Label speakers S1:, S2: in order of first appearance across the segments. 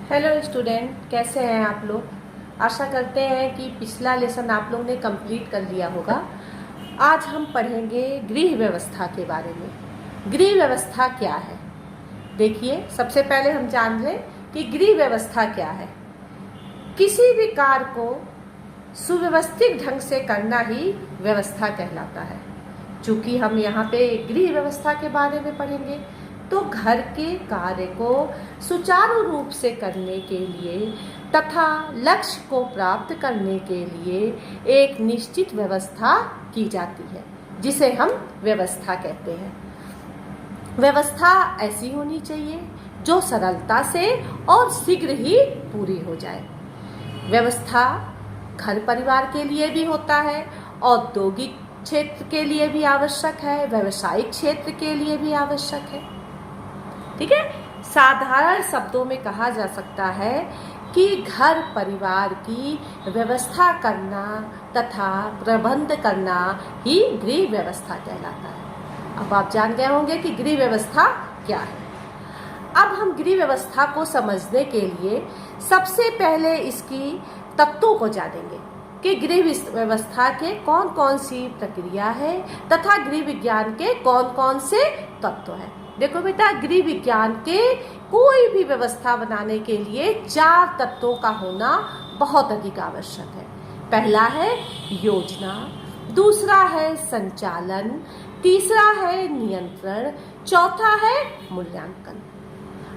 S1: Hello student, कैसे हैं आप लोग। आशा करते हैं कि पिछला लेसन आप लोग ने कंप्लीट कर लिया होगा। आज हम पढ़ेंगे गृह व्यवस्था के बारे में। गृह व्यवस्था क्या है, देखिए सबसे पहले हम जान लें कि गृह व्यवस्था क्या है। किसी भी कार्य को सुव्यवस्थित ढंग से करना ही व्यवस्था कहलाता है। चूँकि हम यहाँ पे गृह व्यवस्था के बारे में पढ़ेंगे तो घर के कार्य को सुचारू रूप से करने के लिए तथा लक्ष्य को प्राप्त करने के लिए एक निश्चित व्यवस्था की जाती है, जिसे हम व्यवस्था कहते हैं। व्यवस्था ऐसी होनी चाहिए जो सरलता से और शीघ्र ही पूरी हो जाए। व्यवस्था घर परिवार के लिए भी होता है, औद्योगिक क्षेत्र के लिए भी आवश्यक है, व्यावसायिक क्षेत्र के लिए भी आवश्यक है। ठीक है, साधारण शब्दों में कहा जा सकता है कि घर परिवार की व्यवस्था करना तथा प्रबंध करना ही गृह व्यवस्था कहलाता है। अब आप जान गए होंगे कि गृह व्यवस्था क्या है। अब हम गृह व्यवस्था को समझने के लिए सबसे पहले इसकी तत्वों को जानेंगे कि गृह व्यवस्था के कौन कौन सी प्रक्रिया है तथा गृह विज्ञान के कौन कौन से तत्व हैं। देखो बेटा, गृह विज्ञान के कोई भी व्यवस्था बनाने के लिए 4 तत्वों का होना बहुत अधिक आवश्यक है। पहला है योजना, दूसरा है संचालन, तीसरा है नियंत्रण, चौथा है मूल्यांकन।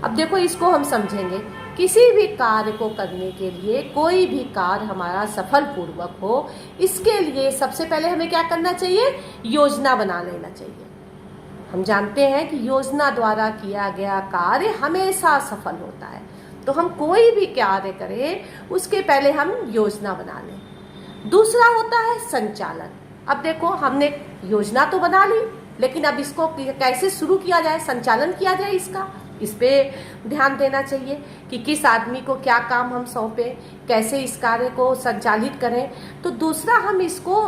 S1: अब देखो, इसको हम समझेंगे। किसी भी कार्य को करने के लिए, कोई भी कार्य हमारा सफल पूर्वक हो, इसके लिए सबसे पहले हमें क्या करना चाहिए? योजना बना लेना चाहिए। हम जानते हैं कि योजना द्वारा किया गया कार्य हमेशा सफल होता है। तो हम कोई भी कार्य करें उसके पहले हम योजना बना लें। दूसरा होता है संचालन। अब देखो, हमने योजना तो बना ली, लेकिन अब इसको कैसे शुरू किया जाए, संचालन किया जाए इसका, इस पे ध्यान देना चाहिए कि किस आदमी को क्या काम हम सौंपें, कैसे इस कार्य को संचालित करें। तो दूसरा हम इसको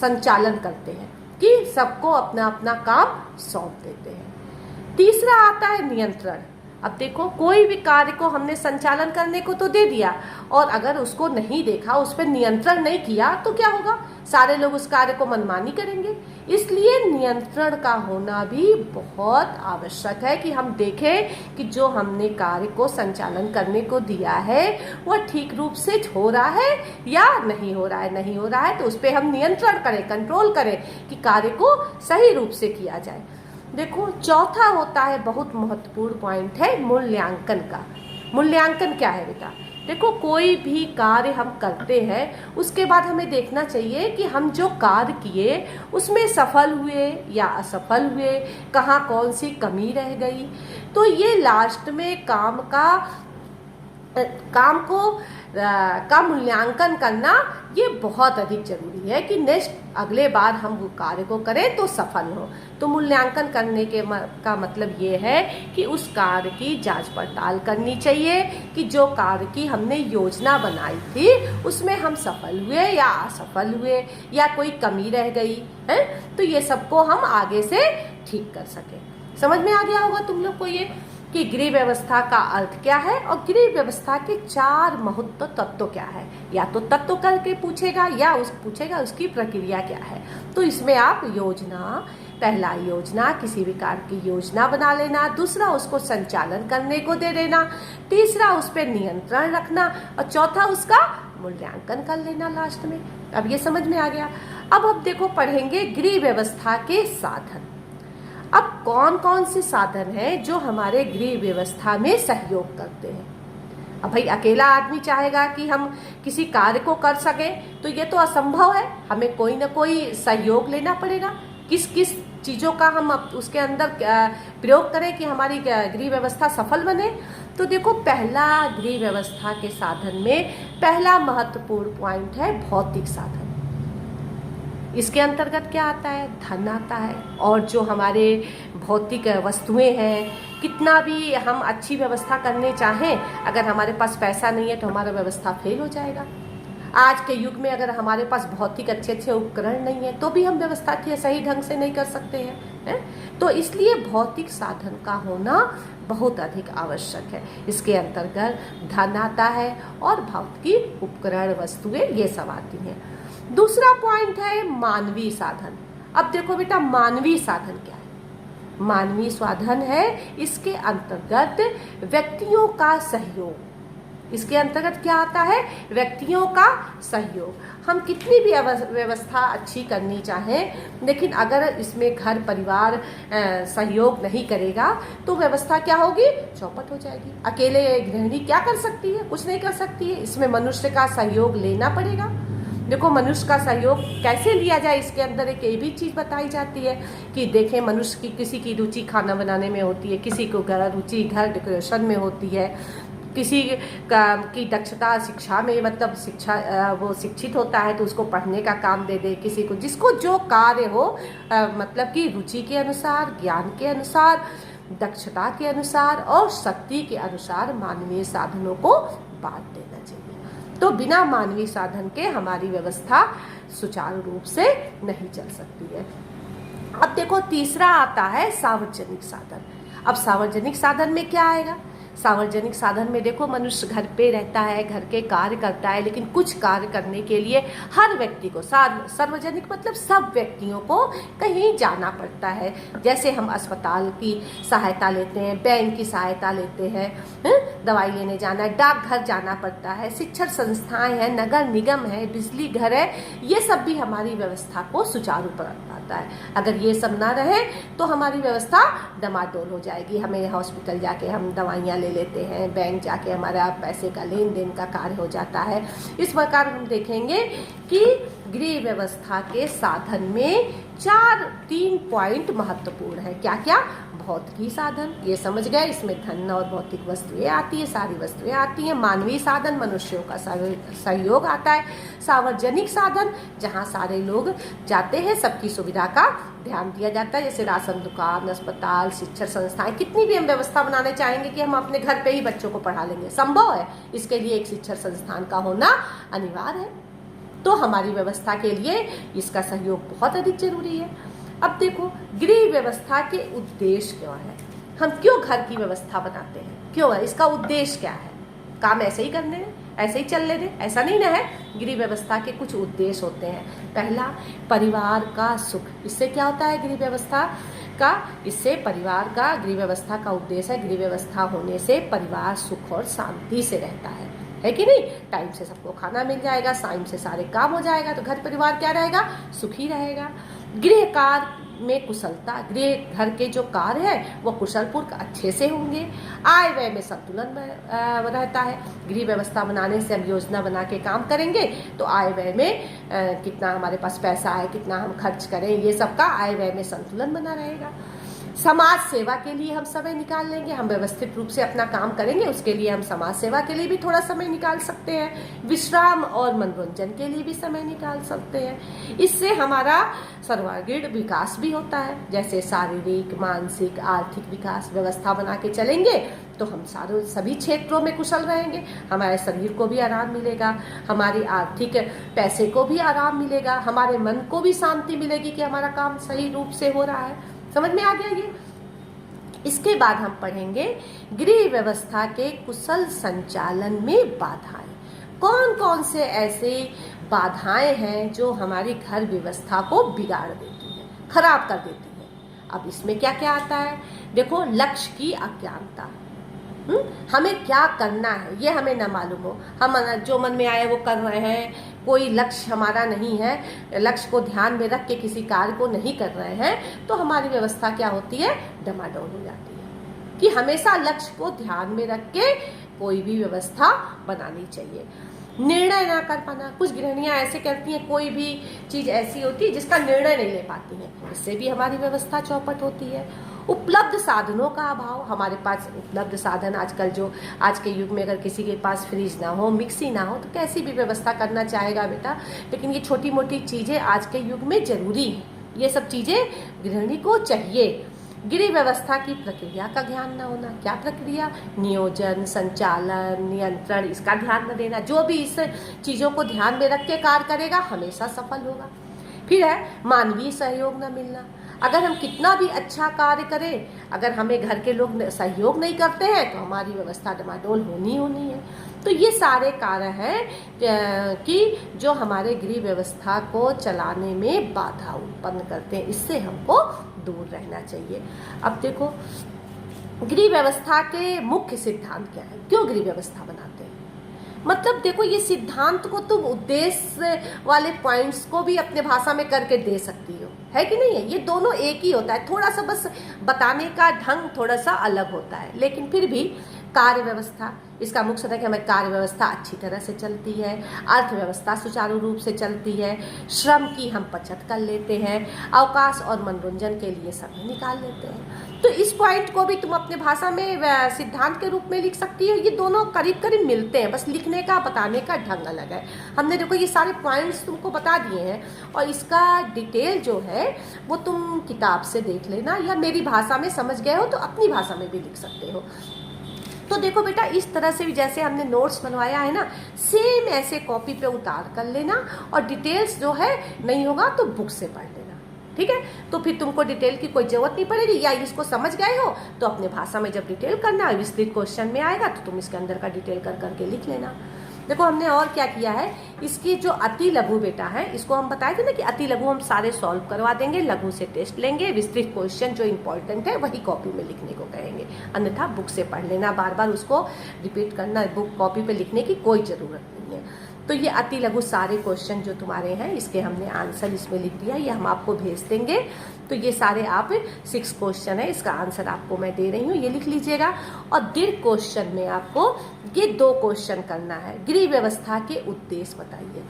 S1: संचालन करते हैं कि सबको अपना अपना काम सौंप देते हैं। तीसरा आता है नियंत्रण। अब देखो, कोई भी कार्य को हमने संचालन करने को तो दे दिया, और अगर उसको नहीं देखा, उस पर नियंत्रण नहीं किया, तो क्या होगा? सारे लोग उस कार्य को मनमानी करेंगे। इसलिए नियंत्रण का होना भी बहुत आवश्यक है कि हम देखें कि जो हमने कार्य को संचालन करने को दिया है वह ठीक रूप से हो रहा है या नहीं हो रहा है। नहीं हो रहा है तो उस पर हम नियंत्रण करें, कंट्रोल करें कि कार्य को सही रूप से किया जाए। देखो, चौथा होता है, बहुत महत्वपूर्ण पॉइंट है, मूल्यांकन का। मूल्यांकन क्या है बेटा? देखो, कोई भी कार्य हम करते हैं उसके बाद हमें देखना चाहिए कि हम जो कार्य किए उसमें सफल हुए या असफल हुए, कहाँ कौन सी कमी रह गई। तो ये लास्ट में काम का मूल्यांकन करना ये बहुत अधिक जरूरी है कि नेक्स्ट अगले बार हम वो कार्य को करें तो सफल हो। तो मूल्यांकन करने का मतलब ये है कि उस कार्य की जांच पड़ताल करनी चाहिए कि जो कार्य की हमने योजना बनाई थी उसमें हम सफल हुए या असफल हुए, या कोई कमी रह गई है, तो ये सबको हम आगे से ठीक कर सके। समझ में आ गया होगा तुम लोग को ये कि गृह व्यवस्था का अर्थ क्या है और गृह व्यवस्था के 4 महत्व तत्व क्या है। या तो तत्व करके पूछेगा या पूछेगा उसकी प्रक्रिया क्या है। तो इसमें आप योजना, पहला योजना, किसी भी कार्य की योजना बना लेना, दूसरा उसको संचालन करने को दे देना, तीसरा उस पर नियंत्रण रखना, और चौथा उसका मूल्यांकन कर लेना लास्ट में। अब ये समझ में आ गया। अब देखो, पढ़ेंगे गृह व्यवस्था के साधन। अब कौन कौन से साधन हैं जो हमारे गृह व्यवस्था में सहयोग करते हैं। अब भाई, अकेला आदमी चाहेगा कि हम किसी कार्य को कर सकें तो ये तो असंभव है। हमें कोई ना कोई सहयोग लेना पड़ेगा। किस किस चीज़ों का हम उसके अंदर प्रयोग करें कि हमारी गृह व्यवस्था सफल बने। तो देखो, पहला गृह व्यवस्था के साधन में पहला महत्वपूर्ण पॉइंट है भौतिक साधन। इसके अंतर्गत क्या आता है? धन आता है। और जो हमारे भौतिक वस्तुएं हैं, कितना भी हम अच्छी व्यवस्था करने चाहें, अगर हमारे पास पैसा नहीं है तो हमारा व्यवस्था फेल हो जाएगा। आज के युग में अगर हमारे पास भौतिक अच्छे अच्छे उपकरण नहीं है तो भी हम व्यवस्था के सही ढंग से नहीं कर सकते हैं। तो इसलिए भौतिक साधन का होना बहुत अधिक आवश्यक है। इसके अंतर्गत धन आता है और भौतिक उपकरण वस्तुएं ये सब आती हैं। दूसरा पॉइंट है मानवीय साधन। अब देखो बेटा, मानवीय साधन क्या है? मानवीय साधन है इसके अंतर्गत व्यक्तियों का सहयोग। इसके अंतर्गत क्या आता है? व्यक्तियों का सहयोग। हम कितनी भी व्यवस्था अच्छी करनी चाहें, लेकिन अगर इसमें घर परिवार सहयोग नहीं करेगा तो व्यवस्था क्या होगी? चौपट हो जाएगी। अकेले गृहिणी क्या कर सकती है? कुछ नहीं कर सकती है। इसमें मनुष्य का सहयोग लेना पड़ेगा। देखो, मनुष्य का सहयोग कैसे लिया जाए, इसके अंदर एक ये भी चीज़ बताई जाती है कि देखें, मनुष्य की किसी की रुचि खाना बनाने में होती है, किसी को रुचि घर डेकोरेशन में होती है, किसी की दक्षता शिक्षा में, मतलब शिक्षा वो शिक्षित होता है तो उसको पढ़ने का काम दे दे, किसी को जिसको जो कार्य हो मतलब कि रुचि के अनुसार, ज्ञान के अनुसार, दक्षता के अनुसार और शक्ति के अनुसार मानवीय साधनों को बांट देना चाहिए। तो बिना मानवीय साधन के हमारी व्यवस्था सुचारू रूप से नहीं चल सकती है। अब देखो, तीसरा आता है सार्वजनिक साधन। अब सार्वजनिक साधन में क्या आएगा? सार्वजनिक साधन में देखो, मनुष्य घर पे रहता है, घर के कार्य करता है, लेकिन कुछ कार्य करने के लिए हर व्यक्ति को, सार्वजनिक मतलब सब व्यक्तियों को कहीं जाना पड़ता है। जैसे हम अस्पताल की सहायता लेते हैं, बैंक की सहायता लेते हैं, दवाई लेने जाना है, डाकघर जाना पड़ता है, शिक्षण संस्थाएं हैं, नगर निगम है, बिजली घर है, ये सब भी हमारी व्यवस्था को सुचारू बनाता है। अगर ये सब ना रहे तो हमारी व्यवस्था डमाडोल हो जाएगी। हमें हॉस्पिटल जाके हम दवाइयाँ ले लेते हैं, बैंक जाके हमारा पैसे का लेन देन का कार्य हो जाता है। इस प्रकार हम देखेंगे कि गृह व्यवस्था के साधन में 3 पॉइंट महत्वपूर्ण है। क्या क्या? भौतिक साधन, ये समझ गए, इसमें धन और भौतिक वस्तुएं आती है, सारी वस्तुएं आती हैं। मानवीय साधन, मनुष्यों का सहयोग आता है। सार्वजनिक साधन, जहाँ सारे लोग जाते हैं, सबकी सुविधा का ध्यान दिया जाता है, जैसे राशन दुकान, अस्पताल, शिक्षण संस्थाएं। कितनी भी हम व्यवस्था बनाने चाहेंगे कि हम अपने घर पे ही बच्चों को पढ़ा लेंगे, संभव है? इसके लिए एक शिक्षण संस्थान का होना अनिवार्य है। तो हमारी व्यवस्था के लिए इसका सहयोग बहुत अधिक जरूरी है। अब देखो, गृह व्यवस्था के उद्देश्य क्या है? हम क्यों घर की व्यवस्था बनाते हैं? क्यों है? इसका उद्देश्य क्या है? काम ऐसे ही करने हैं, ऐसे ही चलने दें, ऐसा नहीं ना है। गृह व्यवस्था के कुछ उद्देश्य होते हैं। पहला, परिवार का सुख। इससे क्या होता है गृह व्यवस्था का? इससे परिवार का, गृह व्यवस्था का उद्देश्य है, गृह व्यवस्था होने से परिवार सुख और शांति से रहता है कि नहीं? टाइम से सबको खाना मिल जाएगा, टाइम से सारे काम हो जाएगा, तो घर परिवार क्या रहेगा? सुखी रहेगा। गृह कार्य में कुशलता, गृह घर के जो कार्य है वो कुशलपूर्वक अच्छे से होंगे। आय व्यय में संतुलन रहता है। गृह व्यवस्था बनाने से हम योजना बना के काम करेंगे तो आय व्यय में कितना हमारे पास पैसा है, कितना हम खर्च करें, ये सब का आय व्यय में संतुलन बना रहेगा। समाज सेवा के लिए हम समय निकाल लेंगे, हम व्यवस्थित रूप से अपना काम करेंगे, उसके लिए हम समाज सेवा के लिए भी थोड़ा समय निकाल सकते हैं। विश्राम और मनोरंजन के लिए भी समय निकाल सकते हैं। इससे हमारा सर्वांगीण विकास भी होता है, जैसे शारीरिक, मानसिक, आर्थिक विकास। व्यवस्था बना के चलेंगे तो हम सभी क्षेत्रों में कुशल रहेंगे, हमारे शरीर को भी आराम मिलेगा, हमारी आर्थिक पैसे को भी आराम मिलेगा, हमारे मन को भी शांति मिलेगी कि हमारा काम सही रूप से हो रहा है। समझ में आ गया ये? इसके बाद हम पढ़ेंगे गृह व्यवस्था के कुशल संचालन में बाधाएं। कौन कौन से ऐसे बाधाएं हैं जो हमारी घर व्यवस्था को बिगाड़ देती हैं, खराब कर देती हैं। अब इसमें क्या क्या आता है? देखो, लक्ष्य की अज्ञानता। हमें क्या करना है ये हमें ना मालूम हो, हम जो मन में आए वो कर रहे हैं, कोई लक्ष्य हमारा नहीं है, लक्ष्य को ध्यान में रख के किसी कार्य को नहीं कर रहे हैं, तो हमारी व्यवस्था क्या होती है? डमाडोल हो जाती है। कि हमेशा लक्ष्य को ध्यान में रख के कोई भी व्यवस्था बनानी चाहिए। निर्णय ना कर पाना, कुछ गृहिणियां ऐसे करती हैं, कोई भी चीज ऐसी होती है जिसका निर्णय नहीं ले पाती हैं, इससे भी हमारी व्यवस्था चौपट होती है। उपलब्ध साधनों का अभाव, हमारे पास उपलब्ध साधन आजकल जो आज के युग में अगर किसी के पास फ्रिज ना हो, मिक्सी ना हो, तो कैसी भी व्यवस्था करना चाहेगा बेटा। लेकिन ये छोटी मोटी चीजें आज के युग में जरूरी है, ये सब चीजें गृहिणी को चाहिए। गृह व्यवस्था की प्रक्रिया का ध्यान न होना। क्या प्रक्रिया? नियोजन, संचालन, नियंत्रण, इसका ध्यान न देना। जो भी इस चीज़ों को ध्यान में रख के कार्य करेगा हमेशा सफल होगा। फिर है मानवीय सहयोग न मिलना। अगर हम कितना भी अच्छा कार्य करें, अगर हमें घर के लोग सहयोग नहीं करते हैं तो हमारी व्यवस्था डमाडोल होनी है। तो ये सारे कारण हैं कि जो हमारे गृह व्यवस्था को चलाने में बाधा उत्पन्न करते हैं। इससे हमको दूर रहना चाहिए। अब देखो, गृह व्यवस्था के मुख्य सिद्धांत क्या है? क्यों गृह व्यवस्था बनाते हैं? मतलब देखो, ये सिद्धांत को तुम उद्देश्य वाले पॉइंट्स को भी अपने भाषा में करके दे सकती हो, है कि नहीं है? ये दोनों एक ही होता है, थोड़ा सा बस बताने का ढंग थोड़ा सा अलग होता है। लेकिन फिर भी कार्य व्यवस्था, इसका मुख्य है कि हमारी कार्य व्यवस्था अच्छी तरह से चलती है, अर्थव्यवस्था सुचारू रूप से चलती है, श्रम की हम बचत कर लेते हैं, अवकाश और मनोरंजन के लिए समय निकाल लेते हैं। तो इस पॉइंट को भी तुम अपने भाषा में सिद्धांत के रूप में लिख सकती हो। ये दोनों करीब करीब मिलते हैं, बस लिखने का बताने का ढंग अलग है। हमने देखो ये सारे पॉइंट्स तुमको बता दिए हैं और इसका डिटेल जो है वो तुम किताब से देख लेना, या मेरी भाषा में समझ गए हो तो अपनी भाषा में भी लिख सकते हो। तो देखो बेटा, इस तरह से भी जैसे हमने नोट्स बनवाया है ना, सेम ऐसे कॉपी पे उतार कर लेना, और डिटेल्स जो है नहीं होगा तो बुक से पढ़ लेना, ठीक है? तो फिर तुमको डिटेल की कोई जरूरत नहीं पड़ेगी, या इसको समझ गए हो तो अपने भाषा में जब डिटेल करना विस्तृत क्वेश्चन में आएगा तो तुम इसके अंदर का डिटेल कर करके लिख लेना। देखो हमने और क्या किया है, इसकी जो अति लघु बेटा है, इसको हम बताए थे ना कि अति लघु हम सारे सॉल्व करवा देंगे, लघु से टेस्ट लेंगे, विस्तृत क्वेश्चन जो इंपॉर्टेंट है वही कॉपी में लिखने को कहेंगे, अन्यथा बुक से पढ़ लेना। बार बार उसको रिपीट करना, बुक कॉपी पे लिखने की कोई ज़रूरत नहीं है। तो ये अति लघु सारे क्वेश्चन जो तुम्हारे हैं इसके हमने आंसर इसमें लिख दिया, ये हम आपको भेज देंगे। तो ये सारे आप 6 क्वेश्चन है, इसका आंसर आपको मैं दे रही हूँ, ये लिख लीजिएगा। और दीर्घ क्वेश्चन में आपको ये 2 क्वेश्चन करना है। गृह व्यवस्था के उद्देश्य बताइए।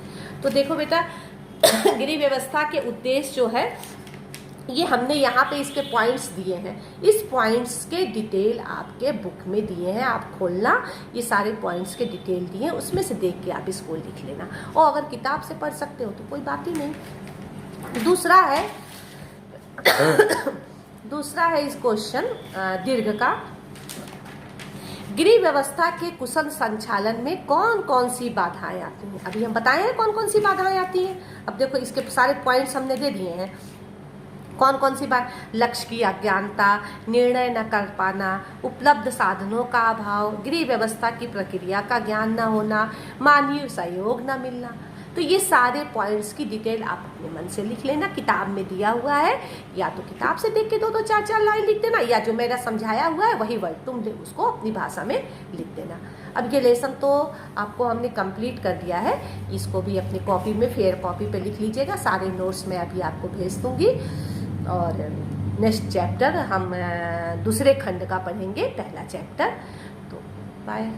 S1: तो देखो बेटा, गृह व्यवस्था के उद्देश्य जो है ये हमने यहाँ पे इसके पॉइंट्स दिए हैं। इस पॉइंट्स के डिटेल आपके बुक में दिए हैं, आप खोलना, ये सारे पॉइंट्स के डिटेल दिए हैं, उसमें से देख के आप इसको लिख लेना। और अगर किताब से पढ़ सकते हो तो कोई बात ही नहीं। दूसरा है इस क्वेश्चन दीर्घ का, गृह व्यवस्था के कुशल संचालन में कौन कौन सी बाधाएं आती हैं? अभी हम बताए हैं कौन कौन सी बाधाएं आती हैं। अब देखो इसके सारे पॉइंट्स हमने दे दिए हैं। कौन कौन सी बात? लक्ष्य की अज्ञानता, निर्णय न कर पाना, उपलब्ध साधनों का अभाव, गृह व्यवस्था की प्रक्रिया का ज्ञान न होना, मानवीय सहयोग न मिलना। तो ये सारे पॉइंट्स की डिटेल आप अपने मन से लिख लेना, किताब में दिया हुआ है, या तो किताब से देख के 2-2 4-4 लाइन लिख देना, या जो मेरा समझाया हुआ है वही वर्ड तुम उसको अपनी भाषा में लिख देना। अब ये लेसन तो आपको हमने कंप्लीट कर दिया है, इसको भी अपनी कॉपी में फेयर कॉपी पे लिख लीजिएगा। सारे नोट्स मैं अभी आपको भेज दूंगी। और नेक्स्ट चैप्टर हम दूसरे खंड का पढ़ेंगे, पहला चैप्टर। तो बाय।